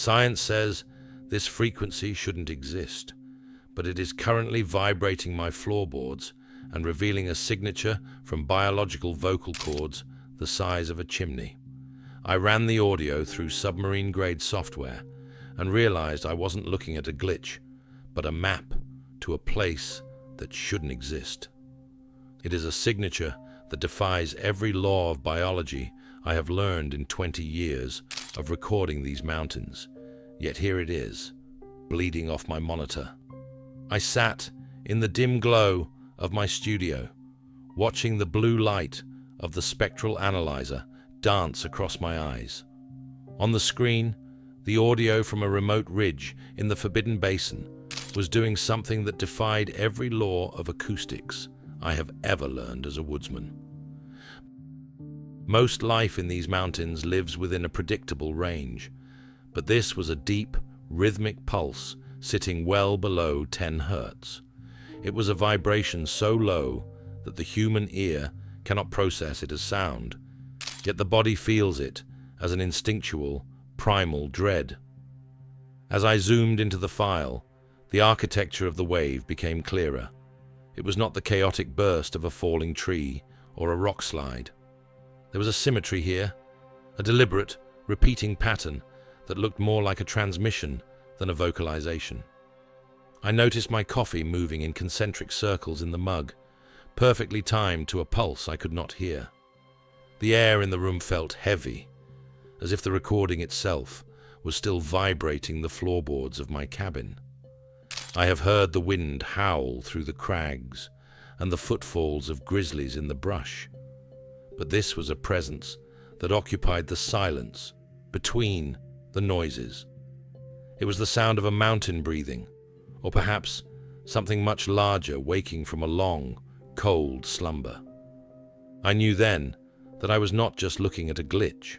Science says this frequency shouldn't exist, but it is currently vibrating my floorboards and revealing a signature from biological vocal cords the size of a chimney. I ran the audio through submarine-grade software and realized I wasn't looking at a glitch, but a map to a place that shouldn't exist. It is a signature that defies every law of biology I have learned in 20 years of recording these mountains. Yet here it is, bleeding off my monitor. I sat in the dim glow of my studio, watching the blue light of the spectral analyzer dance across my eyes. On the screen, the audio from a remote ridge in the Forbidden Basin was doing something that defied every law of acoustics I have ever learned as a woodsman. Most life in these mountains lives within a predictable range, but this was a deep, rhythmic pulse sitting well below 10 hertz. It was a vibration so low that the human ear cannot process it as sound, yet the body feels it as an instinctual, primal dread. As I zoomed into the file, the architecture of the wave became clearer. It was not the chaotic burst of a falling tree or a rock slide. There was a symmetry here, a deliberate, repeating pattern that looked more like a transmission than a vocalization. I noticed my coffee moving in concentric circles in the mug, perfectly timed to a pulse I could not hear. The air in the room felt heavy, as if the recording itself was still vibrating the floorboards of my cabin. I have heard the wind howl through the crags and the footfalls of grizzlies in the brush, but this was a presence that occupied the silence between the noises. It was the sound of a mountain breathing, or perhaps something much larger waking from a long, cold slumber. I knew then that I was not just looking at a glitch.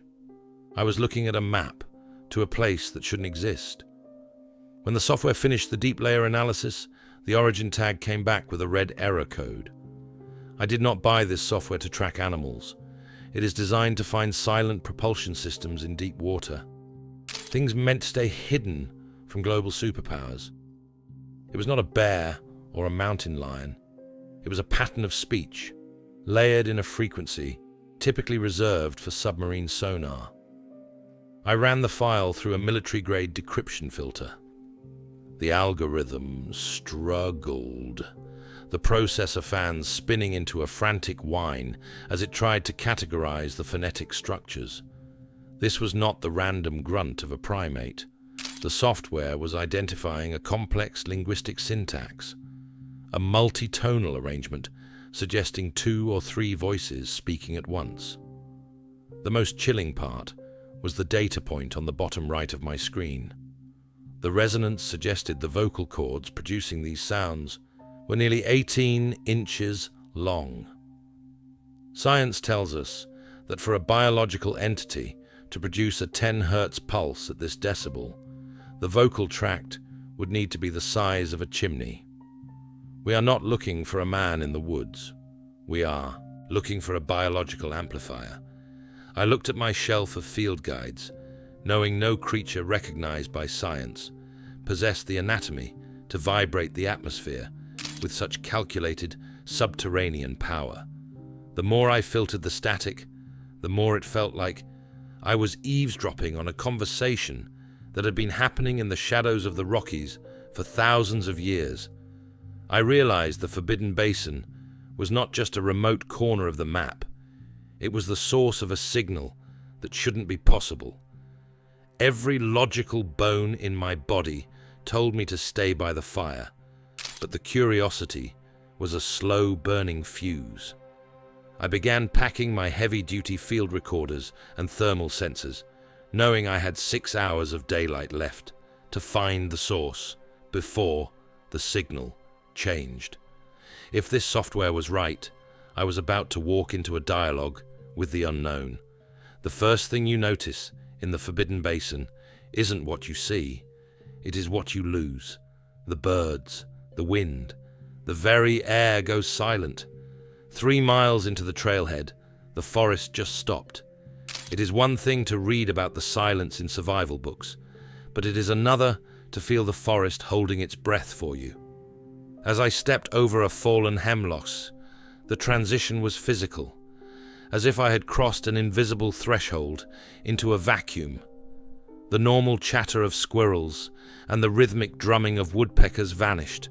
I was looking at a map to a place that shouldn't exist. When the software finished the deep layer analysis, the origin tag came back with a red error code. I did not buy this software to track animals. It is designed to find silent propulsion systems in deep water. Things meant to stay hidden from global superpowers. It was not a bear or a mountain lion. It was a pattern of speech, layered in a frequency typically reserved for submarine sonar. I ran the file through a military-grade decryption filter. The algorithm struggled, the processor fans spinning into a frantic whine as it tried to categorize the phonetic structures. This was not the random grunt of a primate. The software was identifying a complex linguistic syntax, a multi-tonal arrangement suggesting 2 or 3 voices speaking at once. The most chilling part was the data point on the bottom right of my screen. The resonance suggested the vocal cords producing these sounds were nearly 18 inches long. Science tells us that for a biological entity to produce a 10 hertz pulse at this decibel, the vocal tract would need to be the size of a chimney. We are not looking for a man in the woods. We are looking for a biological amplifier. I looked at my shelf of field guides, knowing no creature recognized by science possessed the anatomy to vibrate the atmosphere with such calculated subterranean power. The more I filtered the static, the more it felt like I was eavesdropping on a conversation that had been happening in the shadows of the Rockies for thousands of years. I realized the Forbidden Basin was not just a remote corner of the map. It was the source of a signal that shouldn't be possible. Every logical bone in my body told me to stay by the fire, but the curiosity was a slow-burning fuse. I began packing my heavy-duty field recorders and thermal sensors, knowing I had 6 hours of daylight left to find the source before the signal changed. If this software was right, I was about to walk into a dialogue with the unknown. The first thing you notice in the Forbidden Basin isn't what you see, it is what you lose. The birds, the wind, the very air goes silent. 3 miles into the trailhead, the forest just stopped. It is one thing to read about the silence in survival books, but it is another to feel the forest holding its breath for you. As I stepped over a fallen hemlock, the transition was physical, as if I had crossed an invisible threshold into a vacuum. The normal chatter of squirrels and the rhythmic drumming of woodpeckers vanished,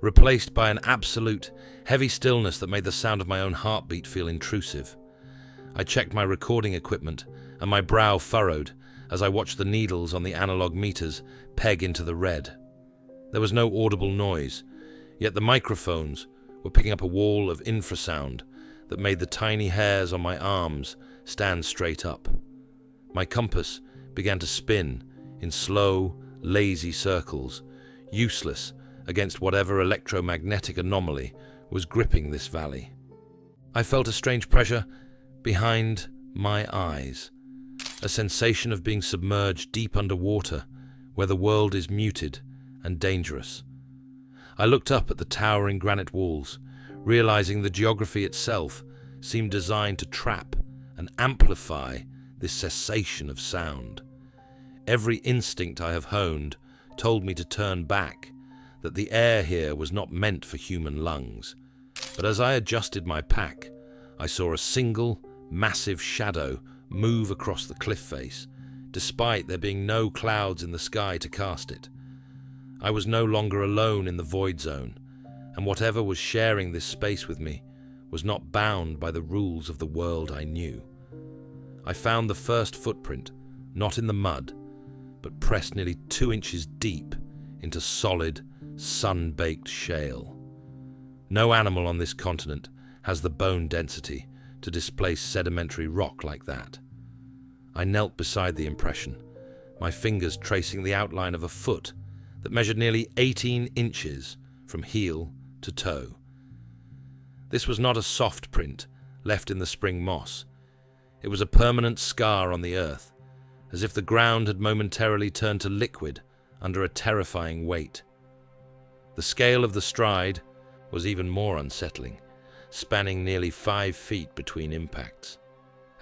replaced by an absolute, heavy stillness that made the sound of my own heartbeat feel intrusive. I checked my recording equipment, and my brow furrowed as I watched the needles on the analog meters peg into the red. There was no audible noise, yet the microphones were picking up a wall of infrasound that made the tiny hairs on my arms stand straight up. My compass began to spin in slow, lazy circles, useless against whatever electromagnetic anomaly was gripping this valley. I felt a strange pressure behind my eyes, a sensation of being submerged deep underwater, where the world is muted and dangerous. I looked up at the towering granite walls, realizing the geography itself seemed designed to trap and amplify this cessation of sound. Every instinct I have honed told me to turn back, that the air here was not meant for human lungs. But as I adjusted my pack, I saw a single, massive shadow move across the cliff face, despite there being no clouds in the sky to cast it. I was no longer alone in the void zone, and whatever was sharing this space with me was not bound by the rules of the world I knew. I found the first footprint, not in the mud, but pressed nearly 2 inches deep into solid, sun-baked shale. No animal on this continent has the bone density to displace sedimentary rock like that. I knelt beside the impression, my fingers tracing the outline of a foot that measured nearly 18 inches from heel to toe. This was not a soft print left in the spring moss. It was a permanent scar on the earth, as if the ground had momentarily turned to liquid under a terrifying weight. The scale of the stride was even more unsettling, spanning nearly 5 feet between impacts.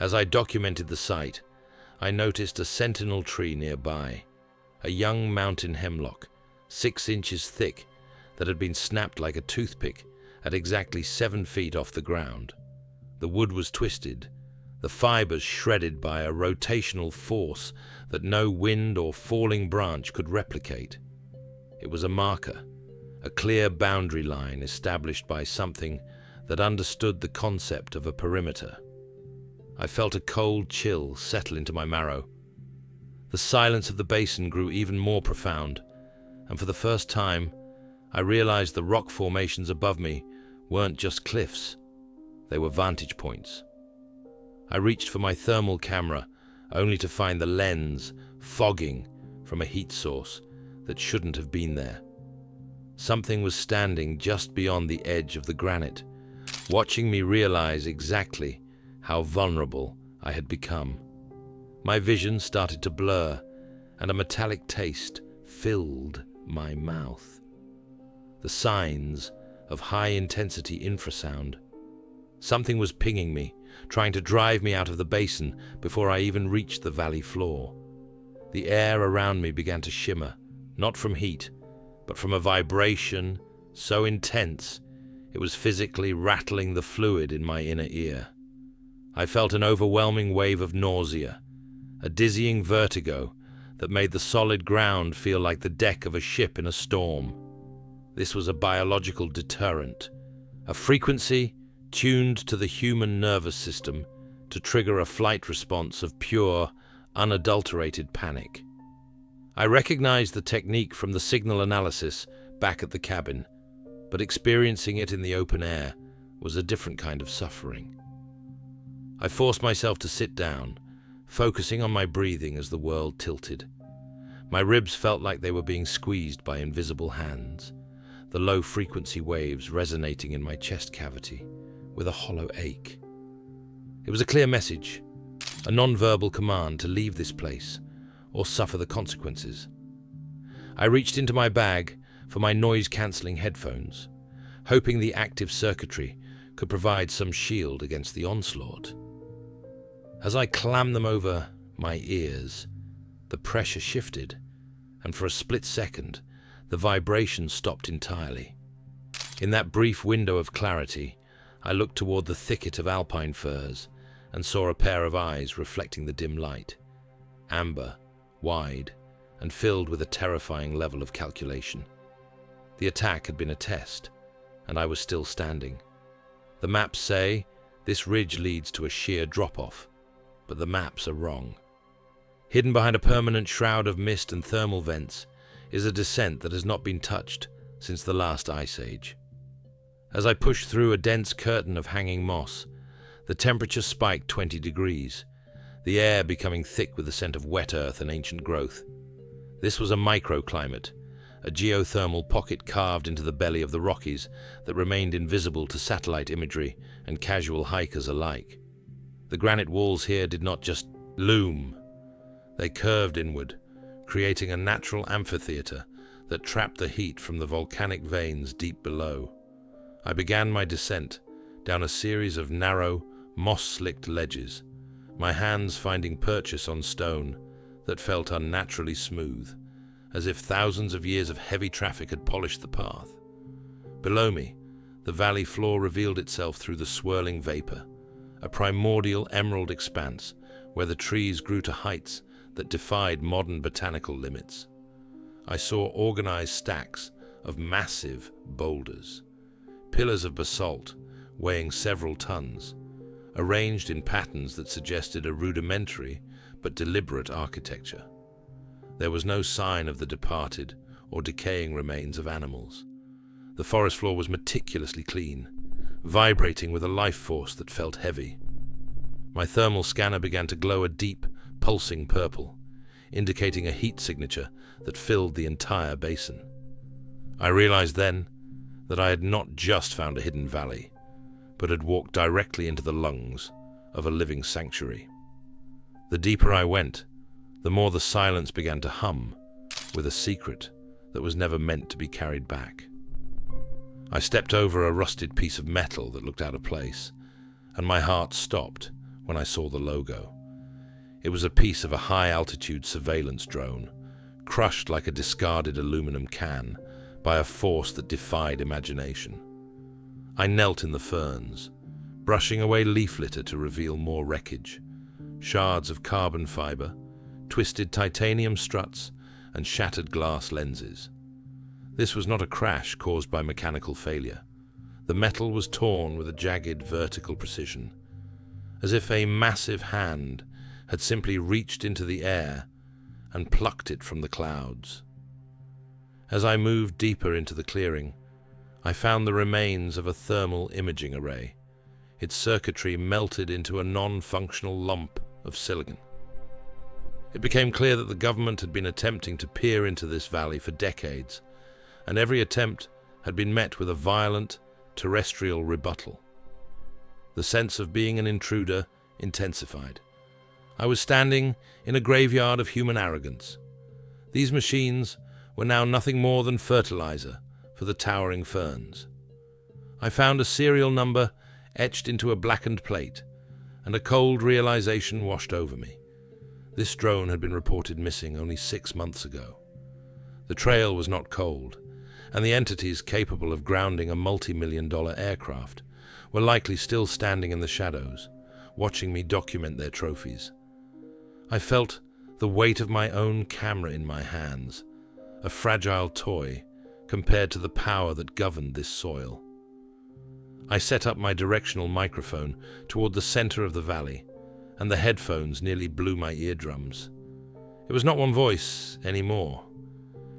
As I documented the site, I noticed a sentinel tree nearby, a young mountain hemlock, 6 inches thick, that had been snapped like a toothpick at exactly 7 feet off the ground. The wood was twisted, the fibers shredded by a rotational force that no wind or falling branch could replicate. It was a marker, a clear boundary line established by something that understood the concept of a perimeter. I felt a cold chill settle into my marrow. The silence of the basin grew even more profound, and for the first time, I realized the rock formations above me weren't just cliffs, they were vantage points. I reached for my thermal camera, only to find the lens fogging from a heat source that shouldn't have been there. Something was standing just beyond the edge of the granite, watching me realize exactly how vulnerable I had become. My vision started to blur, and a metallic taste filled my mouth. The signs of high-intensity infrasound. Something was pinging me, trying to drive me out of the basin before I even reached the valley floor. The air around me began to shimmer, not from heat, but from a vibration so intense it was physically rattling the fluid in my inner ear. I felt an overwhelming wave of nausea, a dizzying vertigo that made the solid ground feel like the deck of a ship in a storm. This was a biological deterrent, a frequency tuned to the human nervous system to trigger a flight response of pure, unadulterated panic. I recognized the technique from the signal analysis back at the cabin, but experiencing it in the open air was a different kind of suffering. I forced myself to sit down, focusing on my breathing as the world tilted. My ribs felt like they were being squeezed by invisible hands, the low-frequency waves resonating in my chest cavity with a hollow ache. It was a clear message, a non-verbal command to leave this place or suffer the consequences. I reached into my bag for my noise-cancelling headphones, hoping the active circuitry could provide some shield against the onslaught. As I clammed them over my ears, the pressure shifted, and for a split second, the vibration stopped entirely. In that brief window of clarity, I looked toward the thicket of alpine firs and saw a pair of eyes reflecting the dim light, amber, wide, and filled with a terrifying level of calculation. The attack had been a test, and I was still standing. The maps say this ridge leads to a sheer drop-off, but the maps are wrong. Hidden behind a permanent shroud of mist and thermal vents is a descent that has not been touched since the last ice age. As I pushed through a dense curtain of hanging moss, the temperature spiked 20 degrees, the air becoming thick with the scent of wet earth and ancient growth. This was a microclimate, a geothermal pocket carved into the belly of the Rockies that remained invisible to satellite imagery and casual hikers alike. The granite walls here did not just loom. They curved inward, creating a natural amphitheater that trapped the heat from the volcanic veins deep below. I began my descent down a series of narrow, moss-slicked ledges, my hands finding purchase on stone that felt unnaturally smooth, as if thousands of years of heavy traffic had polished the path. Below me, the valley floor revealed itself through the swirling vapor, a primordial emerald expanse where the trees grew to heights that defied modern botanical limits. I saw organized stacks of massive boulders, pillars of basalt weighing several tons, arranged in patterns that suggested a rudimentary but deliberate architecture. There was no sign of the departed or decaying remains of animals. The forest floor was meticulously clean, vibrating with a life force that felt heavy. My thermal scanner began to glow a deep, pulsing purple, indicating a heat signature that filled the entire basin. I realized then that I had not just found a hidden valley, but had walked directly into the lungs of a living sanctuary. The deeper I went, the more the silence began to hum with a secret that was never meant to be carried back. I stepped over a rusted piece of metal that looked out of place, and my heart stopped when I saw the logo. It was a piece of a high-altitude surveillance drone, crushed like a discarded aluminum can by a force that defied imagination. I knelt in the ferns, brushing away leaf litter to reveal more wreckage, shards of carbon fiber, twisted titanium struts, and shattered glass lenses. This was not a crash caused by mechanical failure. The metal was torn with a jagged vertical precision, as if a massive hand had simply reached into the air and plucked it from the clouds. As I moved deeper into the clearing, I found the remains of a thermal imaging array, its circuitry melted into a non-functional lump of silicon. It became clear that the government had been attempting to peer into this valley for decades, and every attempt had been met with a violent, terrestrial rebuttal. The sense of being an intruder intensified. I was standing in a graveyard of human arrogance. These machines were now nothing more than fertilizer for the towering ferns. I found a serial number etched into a blackened plate, and a cold realization washed over me. This drone had been reported missing only 6 months ago. The trail was not cold, and the entities capable of grounding a multi-million-dollar aircraft were likely still standing in the shadows, watching me document their trophies. I felt the weight of my own camera in my hands, a fragile toy compared to the power that governed this soil. I set up my directional microphone toward the center of the valley, and the headphones nearly blew my eardrums. It was not one voice anymore.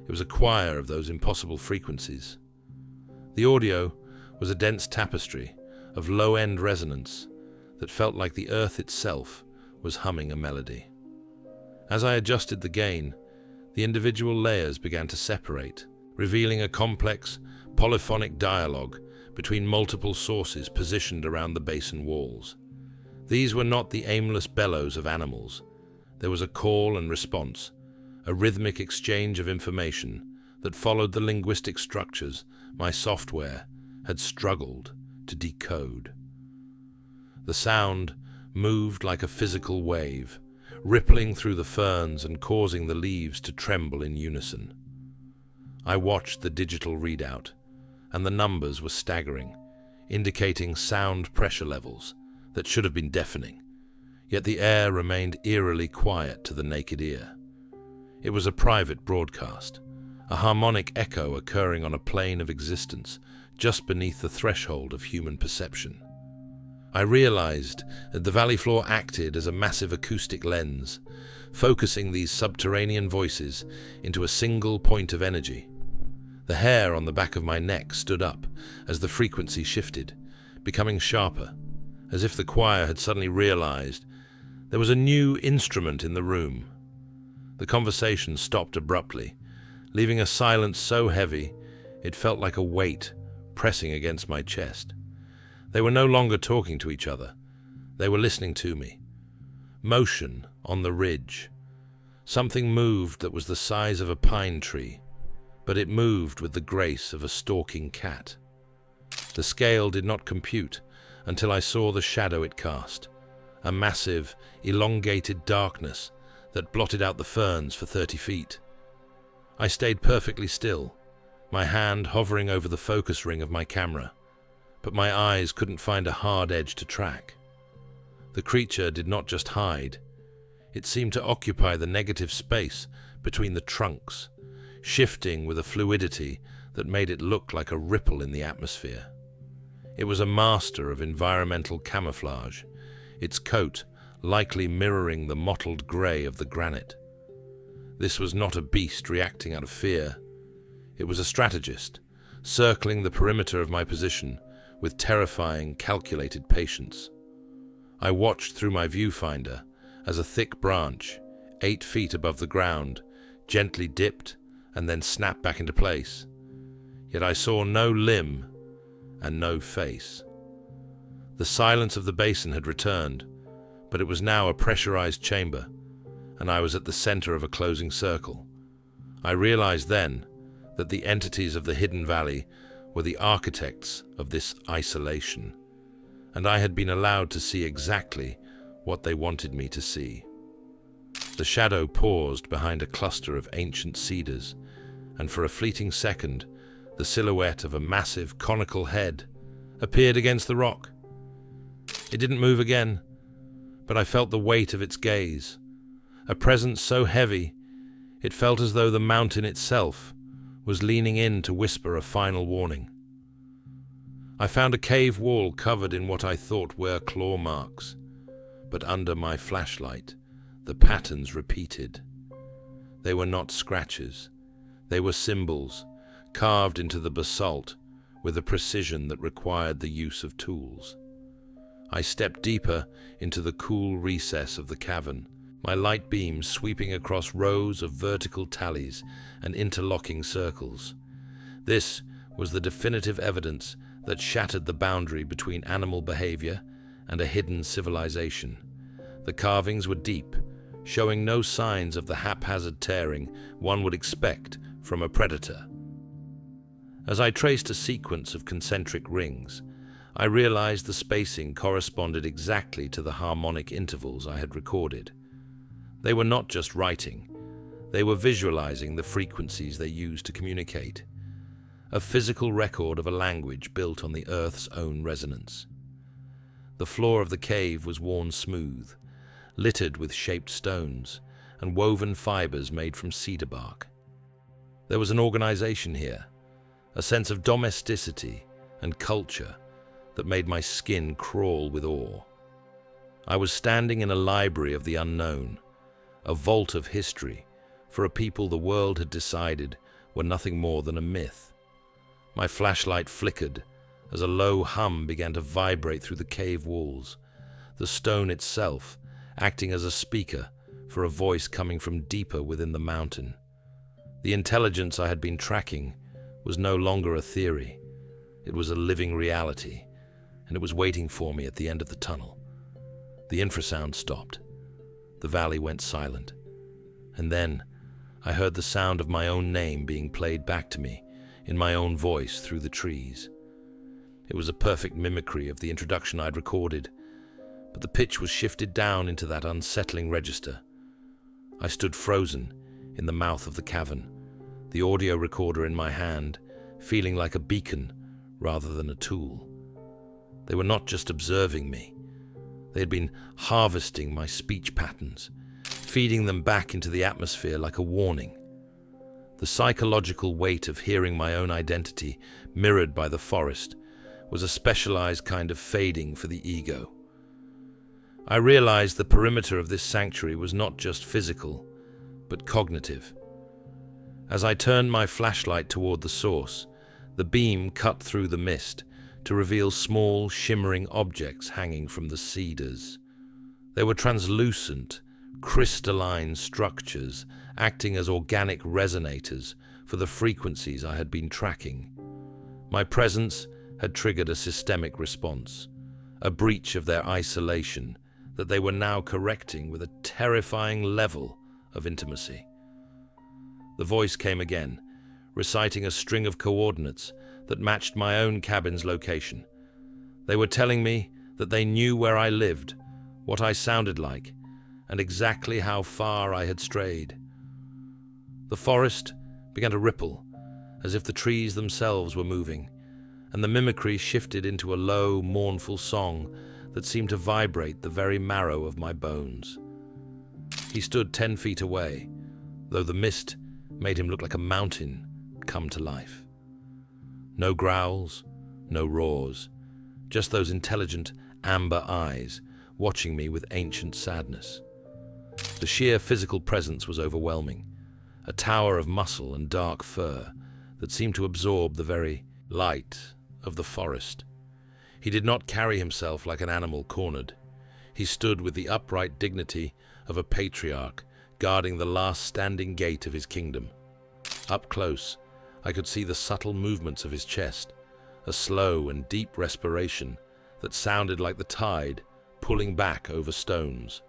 It was a choir of those impossible frequencies. The audio was a dense tapestry of low-end resonance that felt like the earth itself was humming a melody. As I adjusted the gain, the individual layers began to separate, revealing a complex, polyphonic dialogue between multiple sources positioned around the basin walls. These were not the aimless bellows of animals. There was a call and response, a rhythmic exchange of information that followed the linguistic structures my software had struggled to decode. The sound moved like a physical wave, rippling through the ferns and causing the leaves to tremble in unison. I watched the digital readout, and the numbers were staggering, indicating sound pressure levels that should have been deafening, yet the air remained eerily quiet to the naked ear. It was a private broadcast, a harmonic echo occurring on a plane of existence just beneath the threshold of human perception. I realized that the valley floor acted as a massive acoustic lens, focusing these subterranean voices into a single point of energy. The hair on the back of my neck stood up as the frequency shifted, becoming sharper, as if the choir had suddenly realized there was a new instrument in the room. The conversation stopped abruptly, leaving a silence so heavy it felt like a weight pressing against my chest. They were no longer talking to each other. They were listening to me. Motion on the ridge. Something moved that was the size of a pine tree, but it moved with the grace of a stalking cat. The scale did not compute until I saw the shadow it cast, a massive, elongated darkness that blotted out the ferns for 30 feet. I stayed perfectly still, my hand hovering over the focus ring of my camera, but my eyes couldn't find a hard edge to track. The creature did not just hide. It seemed to occupy the negative space between the trunks, shifting with a fluidity that made it look like a ripple in the atmosphere. It was a master of environmental camouflage, its coat likely mirroring the mottled grey of the granite. This was not a beast reacting out of fear. It was a strategist, circling the perimeter of my position with terrifying, calculated patience. I watched through my viewfinder as a thick branch, 8 feet above the ground, gently dipped and then snapped back into place. Yet I saw no limb and no face. The silence of the basin had returned, but it was now a pressurized chamber, and I was at the center of a closing circle. I realized then that the entities of the hidden valley were the architects of this isolation, and I had been allowed to see exactly what they wanted me to see. The shadow paused behind a cluster of ancient cedars, and for a fleeting second, the silhouette of a massive conical head appeared against the rock. It didn't move again, but I felt the weight of its gaze, a presence so heavy it felt as though the mountain itself was leaning in to whisper a final warning. I found a cave wall covered in what I thought were claw marks, but under my flashlight, the patterns repeated. They were not scratches. They were symbols, carved into the basalt with a precision that required the use of tools. I stepped deeper into the cool recess of the cavern, my light beam sweeping across rows of vertical tallies and interlocking circles. This was the definitive evidence that shattered the boundary between animal behavior and a hidden civilization. The carvings were deep, showing no signs of the haphazard tearing one would expect from a predator. As I traced a sequence of concentric rings, I realized the spacing corresponded exactly to the harmonic intervals I had recorded. They were not just writing, they were visualizing the frequencies they used to communicate, a physical record of a language built on the Earth's own resonance. The floor of the cave was worn smooth, littered with shaped stones and woven fibers made from cedar bark. There was an organization here, a sense of domesticity and culture that made my skin crawl with awe. I was standing in a library of the unknown, a vault of history for a people the world had decided were nothing more than a myth. My flashlight flickered as a low hum began to vibrate through the cave walls, the stone itself acting as a speaker for a voice coming from deeper within the mountain. The intelligence I had been tracking was no longer a theory. It was a living reality, and it was waiting for me at the end of the tunnel. The infrasound stopped. The valley went silent. And then I heard the sound of my own name being played back to me in my own voice through the trees. It was a perfect mimicry of the introduction I'd recorded, but the pitch was shifted down into that unsettling register, I stood frozen in the mouth of the cavern, the audio recorder in my hand, feeling like a beacon rather than a tool. They were not just observing me. They had been harvesting my speech patterns, feeding them back into the atmosphere like a warning. The psychological weight of hearing my own identity mirrored by the forest was a specialized kind of fading for the ego. I realized the perimeter of this sanctuary was not just physical, but cognitive. As I turned my flashlight toward the source, the beam cut through the mist to reveal small, shimmering objects hanging from the cedars. They were translucent, crystalline structures acting as organic resonators for the frequencies I had been tracking. My presence had triggered a systemic response, a breach of their isolation that they were now correcting with a terrifying level of intimacy. The voice came again, reciting a string of coordinates that matched my own cabin's location. They were telling me that they knew where I lived, what I sounded like, and exactly how far I had strayed. The forest began to ripple, as if the trees themselves were moving, and the mimicry shifted into a low, mournful song that seemed to vibrate the very marrow of my bones. He stood 10 feet away, though the mist made him look like a mountain come to life. No growls, no roars, just those intelligent amber eyes watching me with ancient sadness. The sheer physical presence was overwhelming, a tower of muscle and dark fur that seemed to absorb the very light of the forest. He did not carry himself like an animal cornered. He stood with the upright dignity of a patriarch guarding the last standing gate of his kingdom. Up close, I could see the subtle movements of his chest, a slow and deep respiration that sounded like the tide pulling back over stones.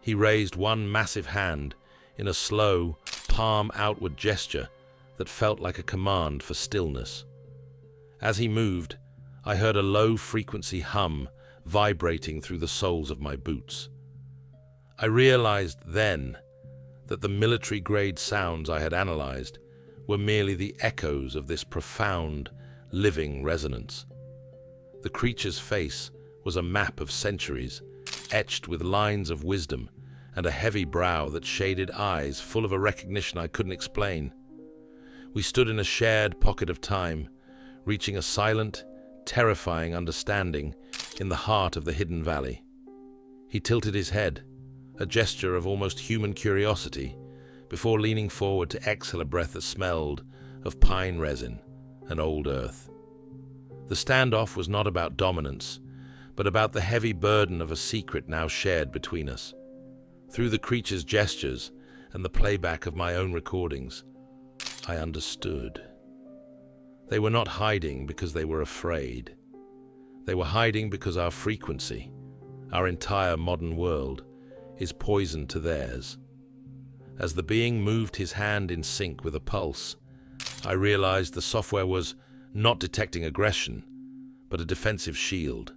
He raised one massive hand in a slow, palm-outward gesture that felt like a command for stillness. As he moved, I heard a low-frequency hum vibrating through the soles of my boots. I realized then that the military-grade sounds I had analyzed were merely the echoes of this profound, living resonance. The creature's face was a map of centuries, etched with lines of wisdom and a heavy brow that shaded eyes full of a recognition I couldn't explain. We stood in a shared pocket of time, reaching a silent, terrifying understanding in the heart of the hidden valley. He tilted his head, a gesture of almost human curiosity, before leaning forward to exhale a breath that smelled of pine resin and old earth. The standoff was not about dominance, but about the heavy burden of a secret now shared between us. Through the creature's gestures and the playback of my own recordings, I understood. They were not hiding because they were afraid. They were hiding because our frequency, our entire modern world, is poison to theirs. As the being moved his hand in sync with a pulse, I realized the software was not detecting aggression, but a defensive shield.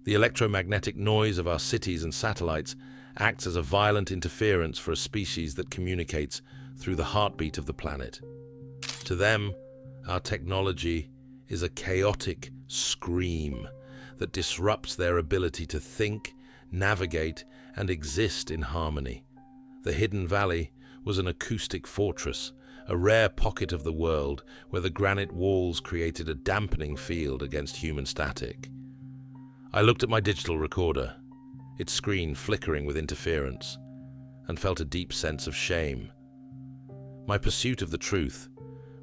The electromagnetic noise of our cities and satellites acts as a violent interference for a species that communicates through the heartbeat of the planet. To them, our technology is a chaotic scream that disrupts their ability to think, navigate, and exist in harmony. The hidden valley was an acoustic fortress, a rare pocket of the world where the granite walls created a dampening field against human static. I looked at my digital recorder, its screen flickering with interference, and felt a deep sense of shame. My pursuit of the truth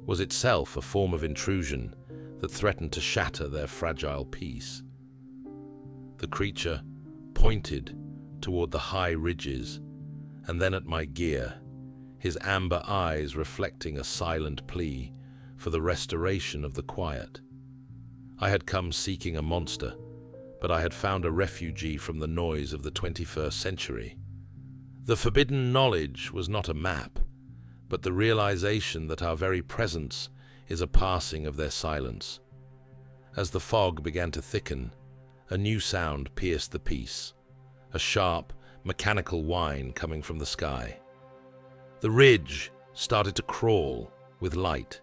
was itself a form of intrusion that threatened to shatter their fragile peace. The creature pointed toward the high ridges, and then at my gear, his amber eyes reflecting a silent plea for the restoration of the quiet. I had come seeking a monster, but I had found a refugee from the noise of the 21st century. The forbidden knowledge was not a map, but the realization that our very presence is a passing of their silence. As the fog began to thicken, a new sound pierced the peace, a sharp, mechanical whine coming from the sky. The ridge started to crawl with light.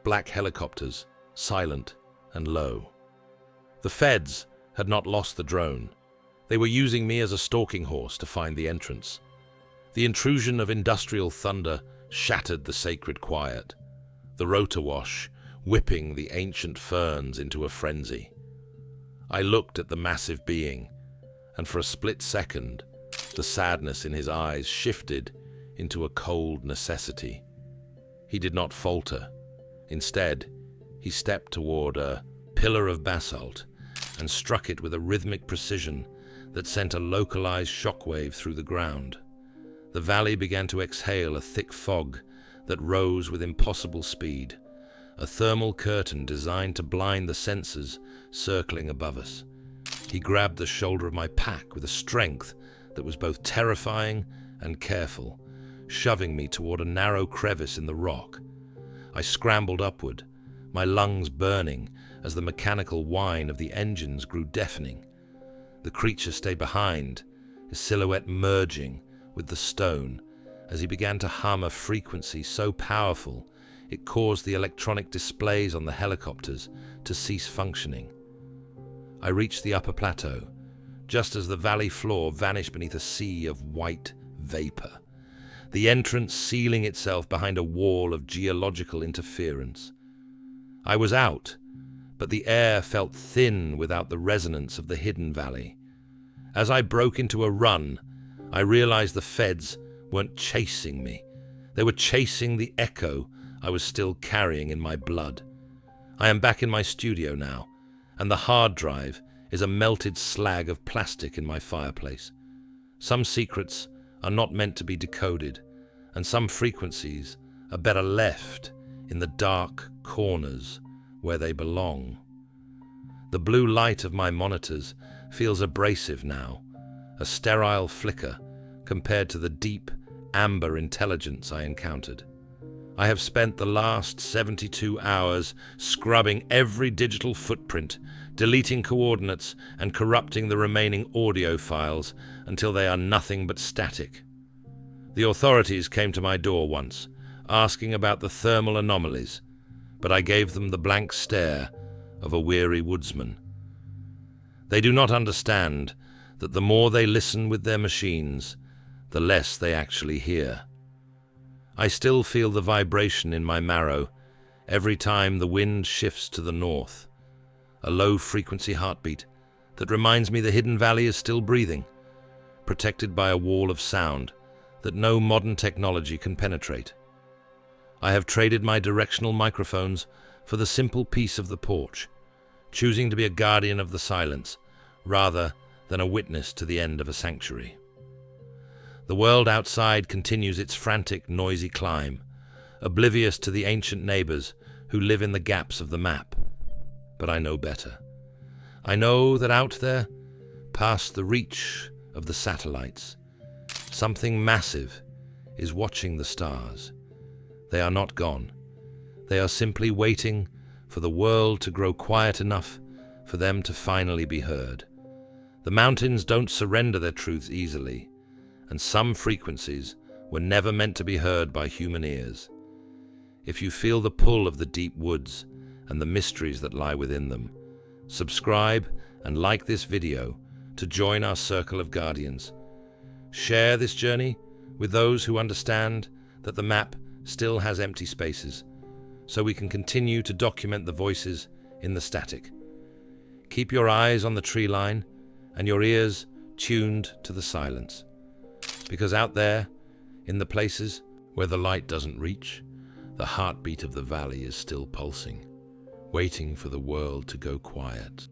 Black helicopters, silent and low. The feds had not lost the drone. They were using me as a stalking horse to find the entrance. The intrusion of industrial thunder shattered the sacred quiet, the rotor wash whipping the ancient ferns into a frenzy. I looked at the massive being, and for a split second, the sadness in his eyes shifted into a cold necessity. He did not falter. Instead, he stepped toward a pillar of basalt and struck it with a rhythmic precision that sent a localized shockwave through the ground. The valley began to exhale a thick fog that rose with impossible speed, a thermal curtain designed to blind the sensors circling above us. He grabbed the shoulder of my pack with a strength that was both terrifying and careful, shoving me toward a narrow crevice in the rock. I scrambled upward, my lungs burning as the mechanical whine of the engines grew deafening. The creature stayed behind, his silhouette merging with the stone as he began to hum a frequency so powerful it caused the electronic displays on the helicopters to cease functioning. I reached the upper plateau, just as the valley floor vanished beneath a sea of white vapor, the entrance sealing itself behind a wall of geological interference. I was out, but the air felt thin without the resonance of the hidden valley. As I broke into a run, I realized the feds weren't chasing me. They were chasing the echo I was still carrying in my blood. I am back in my studio now, and the hard drive is a melted slag of plastic in my fireplace. Some secrets are not meant to be decoded, and some frequencies are better left in the dark corners where they belong. The blue light of my monitors feels abrasive now, a sterile flicker compared to the deep, amber intelligence I encountered. I have spent the last 72 hours scrubbing every digital footprint, deleting coordinates, and corrupting the remaining audio files until they are nothing but static. The authorities came to my door once, asking about the thermal anomalies, but I gave them the blank stare of a weary woodsman. They do not understand that the more they listen with their machines, the less they actually hear. I still feel the vibration in my marrow every time the wind shifts to the north, a low-frequency heartbeat that reminds me the hidden valley is still breathing, protected by a wall of sound that no modern technology can penetrate. I have traded my directional microphones for the simple peace of the porch, choosing to be a guardian of the silence rather than a witness to the end of a sanctuary. The world outside continues its frantic, noisy climb, oblivious to the ancient neighbors who live in the gaps of the map. But I know better. I know that out there, past the reach of the satellites, something massive is watching the stars. They are not gone. They are simply waiting for the world to grow quiet enough for them to finally be heard. The mountains don't surrender their truths easily, and some frequencies were never meant to be heard by human ears. If you feel the pull of the deep woods and the mysteries that lie within them, subscribe and like this video to join our circle of guardians. Share this journey with those who understand that the map still has empty spaces, so we can continue to document the voices in the static. Keep your eyes on the tree line and your ears tuned to the silence. Because out there, in the places where the light doesn't reach, the heartbeat of the valley is still pulsing, waiting for the world to go quiet.